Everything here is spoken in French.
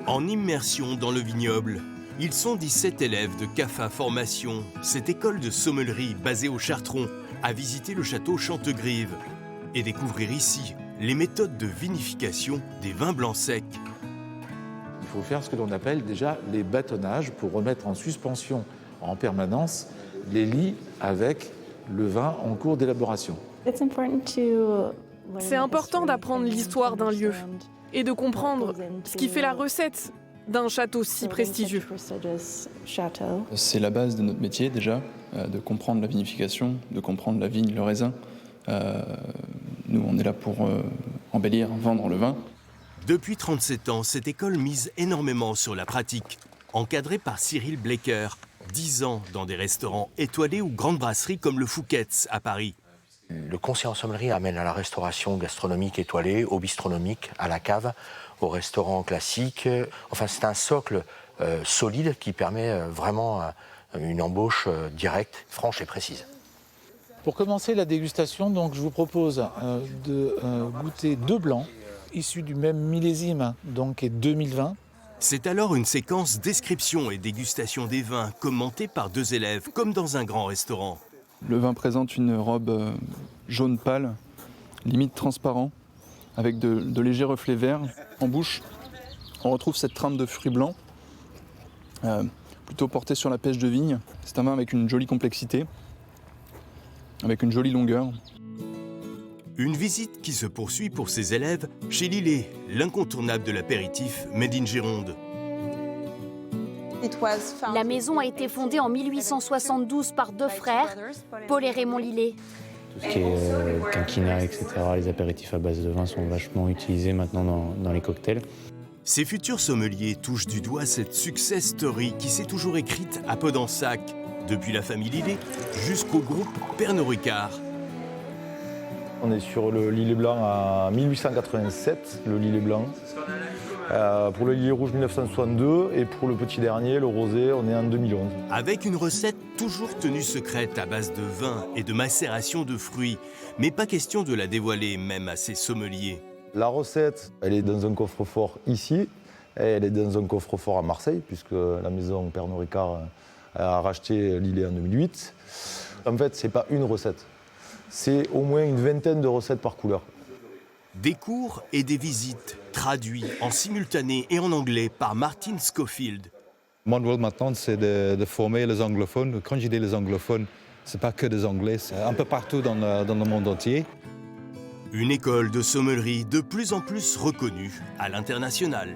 En immersion dans le vignoble, ils sont 17 élèves de CAFA Formation, cette école de sommellerie basée au Chartron, à visiter le château Chantegrive et découvrir ici les méthodes de vinification des vins blancs secs. Il faut faire ce que l'on appelle déjà les bâtonnages pour remettre en suspension en permanence les lits avec le vin en cours d'élaboration. C'est important d'apprendre l'histoire d'un lieu et de comprendre ce qui fait la recette d'un château si prestigieux. C'est la base de notre métier déjà, de comprendre la vinification, de comprendre la vigne, le raisin. Nous, on est là pour embellir, vendre le vin. Depuis 37 ans, cette école mise énormément sur la pratique. Encadrée par Cyril Blecker, 10 ans dans des restaurants étoilés ou grandes brasseries comme le Fouquet's à Paris. Le conseil en sommellerie amène à la restauration gastronomique étoilée, au bistronomique, à la cave, au restaurant classique. Enfin, c'est un socle solide qui permet vraiment une embauche directe, franche et précise. Pour commencer la dégustation, donc, je vous propose de goûter 2 blancs issus du même millésime, donc 2020. C'est alors une séquence description et dégustation des vins commentée par 2 élèves, comme dans un grand restaurant. Le vin présente une robe jaune pâle, limite transparent, avec de légers reflets verts. En bouche, on retrouve cette trame de fruits blancs, plutôt portée sur la pêche de vigne. C'est un vin avec une jolie complexité, avec une jolie longueur. Une visite qui se poursuit pour ces élèves chez Lillet, l'incontournable de l'apéritif Made in Gironde. La maison a été fondée en 1872 par 2 frères, Paul et Raymond Lillet. Tout ce qui est quinquina, etc., les apéritifs à base de vin sont vachement utilisés maintenant dans les cocktails. Ces futurs sommeliers touchent du doigt cette success story qui s'est toujours écrite à Podensac, depuis la famille Lillet jusqu'au groupe Pernod Ricard. On est sur le Lillet blanc à 1887, le Lillet blanc. Pour le Lillet rouge 1962 et pour le petit dernier, le rosé, on est en 2011. Avec une recette toujours tenue secrète à base de vin et de macération de fruits, mais pas question de la dévoiler même à ses sommeliers. La recette, elle est dans un coffre-fort ici, et elle est dans un coffre-fort à Marseille, puisque la maison Pernod Ricard a racheté Lillet en 2008. En fait, ce n'est pas une recette, c'est au moins une vingtaine de recettes par couleur. Des cours et des visites traduits en simultané et en anglais par Martin Scofield. Mon rôle maintenant, c'est de former les anglophones. Quand je dis les anglophones, ce n'est pas que des Anglais, c'est un peu partout dans le monde entier. Une école de sommellerie de plus en plus reconnue à l'international.